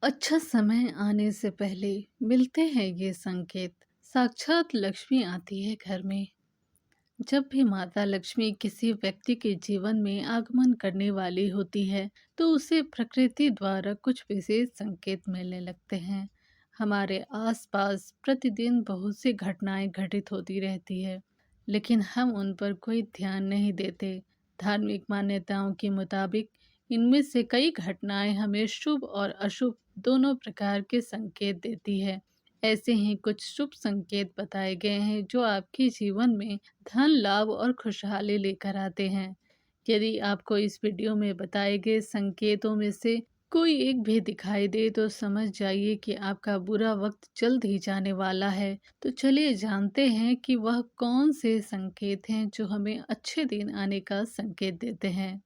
अच्छा समय आने से पहले मिलते हैं ये संकेत। साक्षात लक्ष्मी आती है घर में। जब भी माता लक्ष्मी किसी व्यक्ति के जीवन में आगमन करने वाली होती है, तो उसे प्रकृति द्वारा कुछ विशेष संकेत मिलने लगते हैं। हमारे आसपास प्रतिदिन बहुत सी घटनाएं घटित होती रहती है, लेकिन हम उन पर कोई ध्यान नहीं देते। धार्मिक मान्यताओं के मुताबिक इनमें से कई घटनाएं हमें शुभ और अशुभ दोनों प्रकार के संकेत देती है। ऐसे ही कुछ शुभ संकेत बताए गए हैं जो आपके जीवन में धन लाभ और खुशहाली लेकर आते हैं। यदि आपको इस वीडियो में बताए गए संकेतों में से कोई एक भी दिखाई दे तो समझ जाइए कि आपका बुरा वक्त जल्द ही जाने वाला है। तो चलिए जानते हैं कि वह कौन से संकेत हैं जो हमें अच्छे दिन आने का संकेत देते हैं।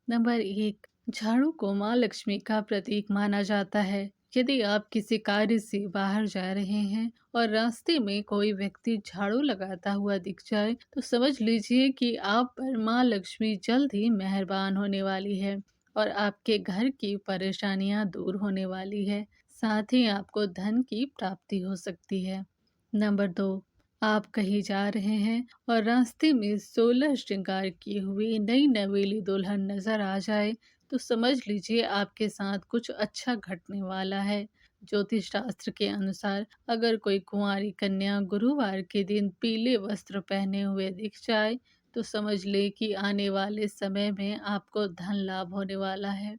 नंबर 1, झाड़ू को माँ लक्ष्मी का प्रतीक माना जाता है। यदि आप किसी कार्य से बाहर जा रहे हैं और रास्ते में कोई व्यक्ति झाड़ू लगाता हुआ दिख जाए, तो समझ लीजिए कि आप पर माँ लक्ष्मी जल्द ही मेहरबान होने वाली है और आपके घर की परेशानियां दूर होने वाली है। साथ ही आपको धन की प्राप्ति हो सकती है। नंबर 2, आप कहीं जा रहे हैं और रास्ते में 16 श्रृंगार की हुई नई नवेली दुल्हन नजर आ जाए, तो समझ लीजिए आपके साथ कुछ अच्छा घटने वाला है। ज्योतिष शास्त्र के अनुसार अगर कोई कुंवारी कन्या गुरुवार के दिन पीले वस्त्र पहने हुए दिख जाए, तो समझ ले कि आने वाले समय में आपको धन लाभ होने वाला है।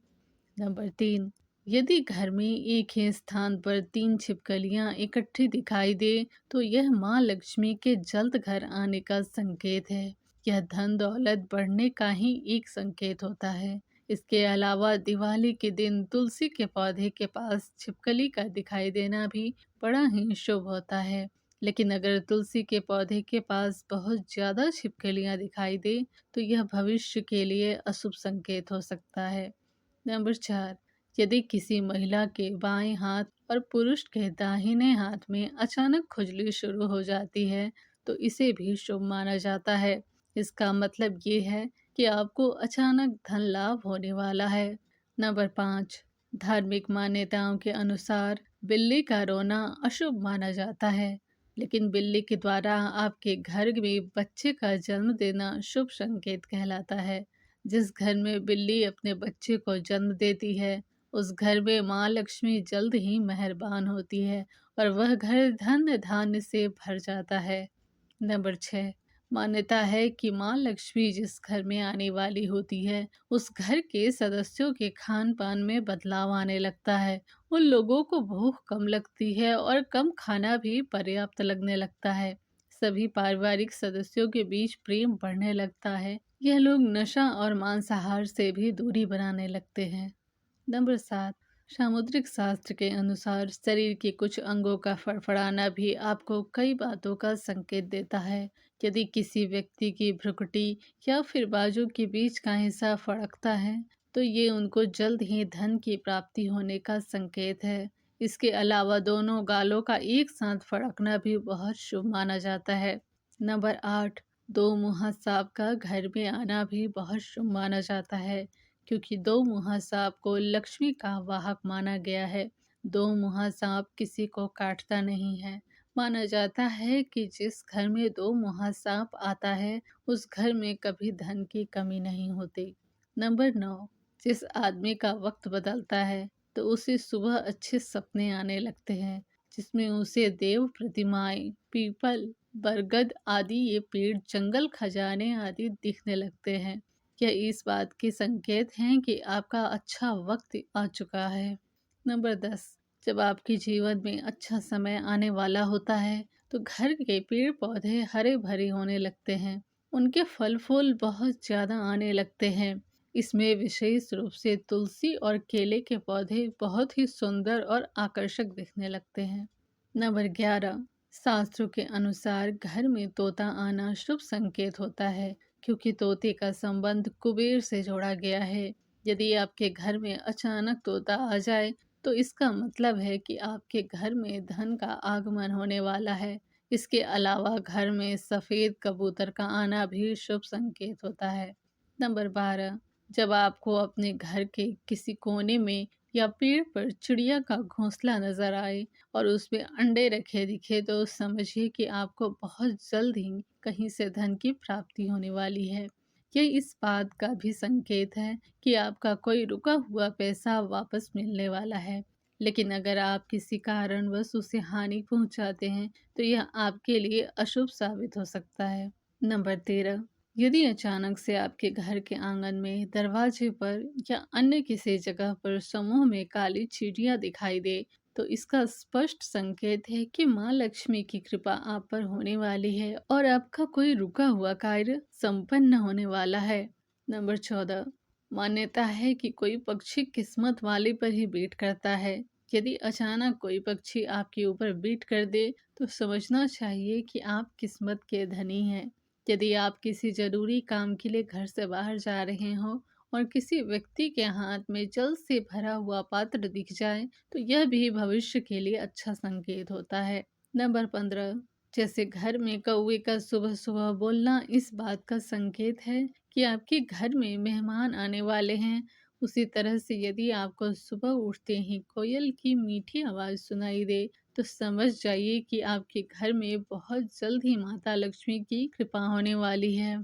नंबर 3, यदि घर में एक ही स्थान पर 3 छिपकलियां इकट्ठी दिखाई दे, तो यह माँ लक्ष्मी के जल्द घर आने का संकेत है। यह धन दौलत बढ़ने का ही एक संकेत होता है। इसके अलावा दिवाली के दिन तुलसी के पौधे के पास छिपकली का दिखाई देना भी बड़ा ही शुभ होता है। लेकिन अगर तुलसी के पौधे के पास बहुत ज्यादा छिपकलियां दिखाई दे, तो यह भविष्य के लिए अशुभ संकेत हो सकता है। नंबर 4, यदि किसी महिला के बाएं हाथ और पुरुष के दाहिने हाथ में अचानक खुजली शुरू हो जाती है, तो इसे भी शुभ माना जाता है। इसका मतलब ये है कि आपको अचानक धन लाभ होने वाला है। नंबर 5, धार्मिक मान्यताओं के अनुसार बिल्ली का रोना अशुभ माना जाता है, लेकिन बिल्ली के द्वारा आपके घर में बच्चे का जन्म देना शुभ संकेत कहलाता है। जिस घर में बिल्ली अपने बच्चे को जन्म देती है, उस घर में माँ लक्ष्मी जल्द ही मेहरबान होती है और वह घर धन धान्य से भर जाता है। नंबर 6, मान्यता है कि माँ लक्ष्मी जिस घर में आने वाली होती है, उस घर के सदस्यों के खान पान में बदलाव आने लगता है। उन लोगों को भूख कम लगती है और कम खाना भी पर्याप्त लगने लगता है। सभी पारिवारिक सदस्यों के बीच प्रेम बढ़ने लगता है। यह लोग नशा और मांसाहार से भी दूरी बनाने लगते हैं। नंबर 7, सामुद्रिक शास्त्र के अनुसार शरीर के कुछ अंगों का फड़फड़ाना भी आपको कई बातों का संकेत देता है। यदि किसी व्यक्ति की भ्रुकुटी या फिर बाजू के बीच का हिस्सा फड़कता है, तो ये उनको जल्द ही धन की प्राप्ति होने का संकेत है। इसके अलावा दोनों गालों का एक साथ फड़कना भी बहुत शुभ माना जाता है। नंबर 8, दो मुहा सांप का घर में आना भी बहुत शुभ माना जाता है, क्योंकि दो मुहा सांप को लक्ष्मी का वाहक माना गया है। दो मुहा सांप किसी को काटता नहीं है। माना जाता है कि जिस घर में दो मुहा सांप आता है, उस घर में कभी धन की कमी नहीं होती। नंबर 9, जिस आदमी का वक्त बदलता है, तो उसे सुबह अच्छे सपने आने लगते हैं, जिसमें उसे देव प्रतिमाएं, पीपल, बरगद आदि ये पेड़, जंगल खजाने आदि दिखने लगते हैं। यह इस बात के संकेत हैं कि आपका अच्छा वक्त आ चुका है। नंबर 10, जब आपके जीवन में अच्छा समय आने वाला होता है, तो घर के पेड़ पौधे हरे भरे होने लगते हैं। उनके फल फूल बहुत ज्यादा आने लगते हैं। इसमें विशेष रूप से तुलसी और केले के पौधे बहुत ही सुंदर और आकर्षक दिखने लगते हैं। नंबर 11, शास्त्रों के अनुसार घर में तोता आना शुभ संकेत होता है, क्योंकि तोते का संबंध कुबेर से जोड़ा गया है। यदि आपके घर में अचानक तोता आ जाए, तो इसका मतलब है कि आपके घर में धन का आगमन होने वाला है। इसके अलावा घर में सफेद कबूतर का आना भी शुभ संकेत होता है। नंबर 12, जब आपको अपने घर के किसी कोने में या पेड़ पर चिड़िया का घोंसला नजर आए और उसमें अंडे रखे दिखे तो समझिए कि आपको बहुत जल्द ही कहीं से धन की प्राप्ति होने वाली है। ये इस बात का भी संकेत है कि आपका कोई रुका हुआ पैसा वापस मिलने वाला है। लेकिन अगर आप किसी कारणवश उसे हानि पहुंचाते हैं तो यह आपके लिए अशुभ साबित हो सकता है। नंबर 13, यदि अचानक से आपके घर के आंगन में, दरवाजे पर या अन्य किसी जगह पर समूह में काली चींटियां दिखाई दे तो इसका स्पष्ट संकेत है कि माँ लक्ष्मी की कृपा आप पर होने वाली है और आपका कोई रुका हुआ कार्य संपन्न होने वाला है। नंबर 14, मान्यता है कि कोई पक्षी किस्मत वाले पर ही बीट करता है। यदि अचानक कोई पक्षी आपके ऊपर बीट कर दे तो समझना चाहिए कि आप किस्मत के धनी हैं। यदि आप किसी जरूरी काम के लिए घर से बाहर जा रहे हो और किसी व्यक्ति के हाथ में जल से भरा हुआ पात्र दिख जाए तो यह भी भविष्य के लिए अच्छा संकेत होता है। नंबर 15, जैसे घर में कौवे का सुबह सुबह बोलना इस बात का संकेत है कि आपके घर में मेहमान आने वाले हैं, उसी तरह से यदि आपको सुबह उठते ही कोयल की मीठी आवाज सुनाई दे तो समझ जाइए कि आपके घर में बहुत जल्द ही माता लक्ष्मी की कृपा होने वाली है।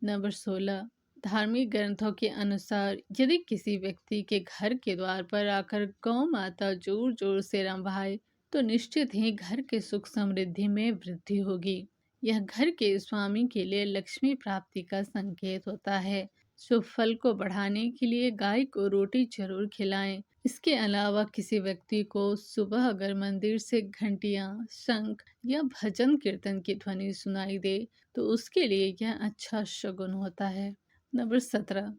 नंबर 16, धार्मिक ग्रंथों के अनुसार यदि किसी व्यक्ति के घर के द्वार पर आकर गौ माता जोर जोर से रंभाए तो निश्चित ही घर के सुख समृद्धि में वृद्धि होगी। यह घर के स्वामी के लिए लक्ष्मी प्राप्ति का संकेत होता है। शुभ फल को बढ़ाने के लिए गाय को रोटी जरूर खिलाएं। इसके अलावा किसी व्यक्ति को सुबह अगर मंदिर से घंटियां, शंख या भजन कीर्तन की ध्वनि सुनाई दे तो उसके लिए यह अच्छा शगुन होता है। नंबर 17,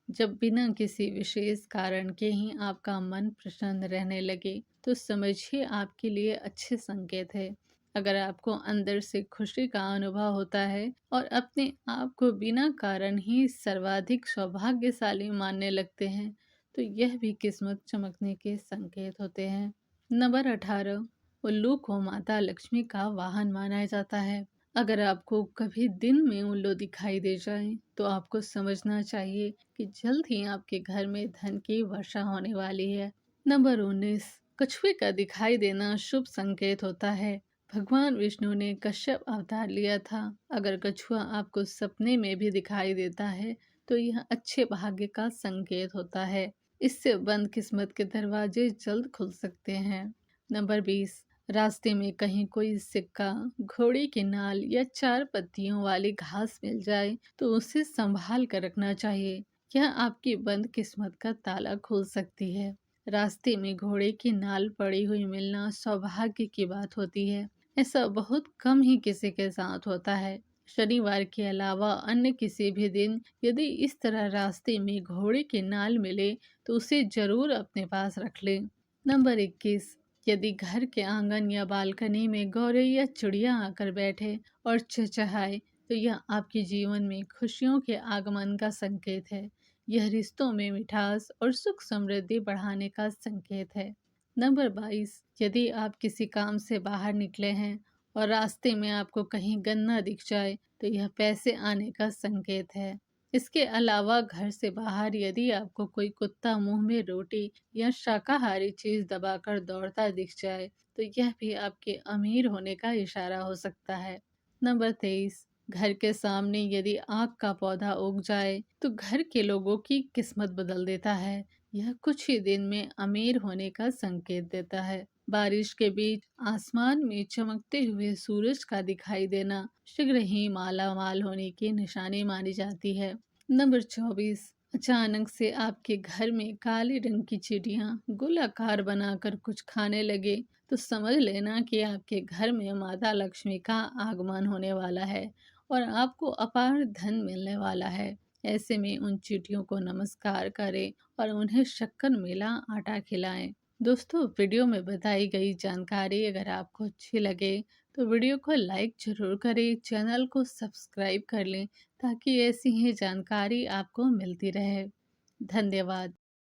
जब बिना किसी विशेष कारण के ही आपका मन प्रसन्न रहने लगे तो समझिए आपके लिए अच्छे संकेत है। अगर आपको अंदर से खुशी का अनुभव होता है और अपने आप को बिना कारण ही सर्वाधिक सौभाग्यशाली मानने लगते हैं तो यह भी किस्मत चमकने के संकेत होते हैं। नंबर 18, उल्लू को माता लक्ष्मी का वाहन माना जाता है। अगर आपको कभी दिन में उल्लू दिखाई दे जाए तो आपको समझना चाहिए कि जल्द ही आपके घर में धन की वर्षा होने वाली है। नंबर 19, कछुए का दिखाई देना शुभ संकेत होता है। भगवान विष्णु ने कश्यप अवतार लिया था। अगर कछुआ आपको सपने में भी दिखाई देता है तो यह अच्छे भाग्य का संकेत होता है। इससे बंद किस्मत के दरवाजे जल्द खुल सकते हैं। नंबर 20, रास्ते में कहीं कोई सिक्का, घोड़ी की नाल या 4 पत्तियों वाली घास मिल जाए तो उसे संभाल कर रखना चाहिए। यह आपकी बंद किस्मत का ताला खोल सकती है। रास्ते में घोड़े की नाल पड़ी हुई मिलना सौभाग्य की बात होती है। ऐसा बहुत कम ही किसी के साथ होता है। शनिवार के अलावा अन्य किसी भी दिन यदि इस तरह रास्ते में घोड़े की नाल मिले तो उसे जरूर अपने पास रख लें। नंबर 21, यदि घर के आंगन या बालकनी में गौरैया या चिड़िया आकर बैठे और चहचहाए तो यह आपके जीवन में खुशियों के आगमन का संकेत है। यह रिश्तों में मिठास और सुख समृद्धि बढ़ाने का संकेत है। नंबर 22, यदि आप किसी काम से बाहर निकले हैं और रास्ते में आपको कहीं गन्ना दिख जाए तो यह पैसे आने का संकेत है। इसके अलावा घर से बाहर यदि आपको कोई कुत्ता मुंह में रोटी या शाकाहारी चीज दबाकर दौड़ता दिख जाए तो यह भी आपके अमीर होने का इशारा हो सकता है। नंबर 23, घर के सामने यदि आक का पौधा उग जाए तो घर के लोगों की किस्मत बदल देता है। यह कुछ ही दिन में अमीर होने का संकेत देता है। बारिश के बीच आसमान में चमकते हुए सूरज का दिखाई देना शीघ्र ही माला माल होने की निशानी मानी जाती है। नंबर 24, अचानक से आपके घर में काले रंग की चिड़िया गोलाकार बनाकर कुछ खाने लगे तो समझ लेना कि आपके घर में माता लक्ष्मी का आगमन होने वाला है और आपको अपार धन मिलने वाला है। ऐसे में उन चींटियों को नमस्कार करें और उन्हें शक्कर मिला आटा खिलाएं। दोस्तों, वीडियो में बताई गई जानकारी अगर आपको अच्छी लगे तो वीडियो को लाइक जरूर करें, चैनल को सब्सक्राइब कर लें ताकि ऐसी ही जानकारी आपको मिलती रहे। धन्यवाद।